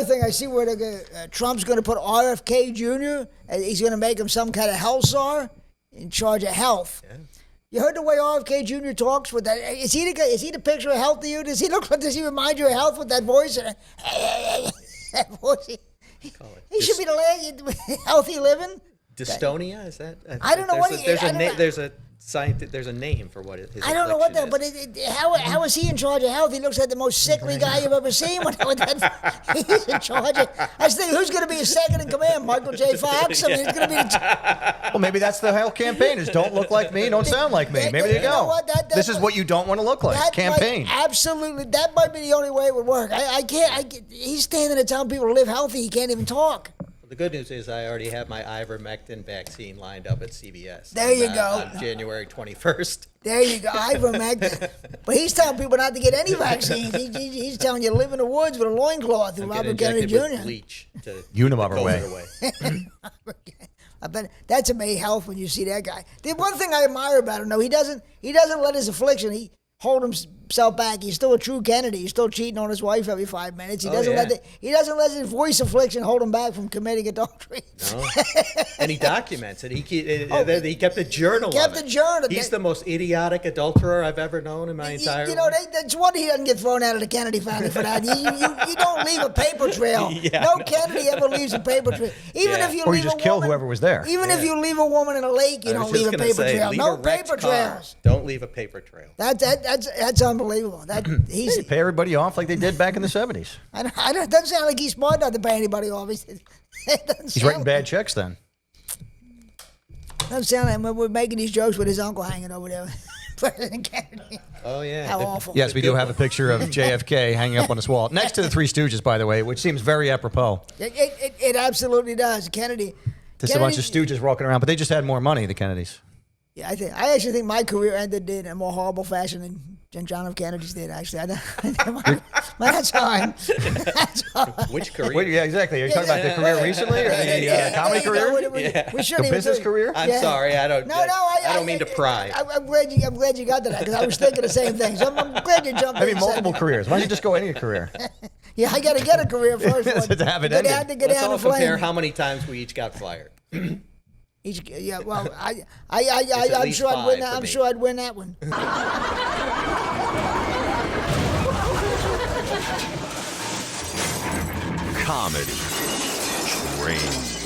thing I see where Trump's going to put RFK Jr. and he's going to make him some kind of health czar in charge of health. Yeah. You heard the way RFK Jr. talks with that? Is he the picture of health to you? Does he remind you of health with that voice? That voice. He should be the last healthy living. Dystonia, is that? I don't know what there's a name for what it is. I don't know what that, but how is he in charge of health? He looks like the most sickly guy you've ever seen. With that, he's in charge of. I was thinking, who's going to be his second in command? Michael J. Fox? I mean, it's going to be. Well, maybe that's the health campaign: is don't look like me, don't sound like me. Maybe there you go. This is what you don't want to look like. Campaign. Absolutely, that might be the only way it would work. I can't. He's standing there telling people to live healthy. He can't even talk. The good news is I already have my ivermectin vaccine lined up at CVS. There you go. On January 21st. There you go, ivermectin. But he's telling people not to get any vaccines. He's telling you to live in the woods with a loincloth through Robert Kennedy Jr. With bleach to Unabomber away. I bet that's amazing health when you see that guy. The one thing I admire about him, though, he doesn't let his affliction. He hold himself back. He's still a true Kennedy. He's still cheating on his wife every 5 minutes. He doesn't let his voice affliction hold him back from committing adultery. No. And he documents it. He kept a journal. He's the most idiotic adulterer I've ever known in my entire life. That's one he doesn't get thrown out of the Kennedy family for that. You don't leave a paper trail. No Kennedy ever leaves a paper trail. Even if you or leave you just kill whoever was there. Even if you leave a woman in a lake, you don't leave a paper trail. No paper trails. Don't leave a paper trail. That's unbelievable. They pay everybody off like they did back in the 70s. It doesn't sound like he's smart enough to pay anybody off. He's writing bad checks then. Doesn't sound like we're making these jokes with his uncle hanging over there. President Kennedy. Oh, yeah. How awful. Yes, we do have a picture of JFK hanging up on his wall. Next to the Three Stooges, by the way, which seems very apropos. It absolutely does. Kennedy. Just a bunch of stooges walking around, but they just had more money, the Kennedys. Yeah, I actually think my career ended in a more horrible fashion than John F. Kennedy's did, actually. That's fine. Which career? Yeah, exactly. Are you talking about the career recently or the comedy career? The business career? I'm sorry. I don't mean to pry. I'm glad you got to that because I was thinking the same thing. So I'm glad you jumped in. I mean, multiple careers. Why don't you just go any career? Yeah, I got to get a career first. To have it ended. Let's all compare how many times we each got fired. Well, I'm sure I'd win that. I'm sure I'd win that one. Comedy Train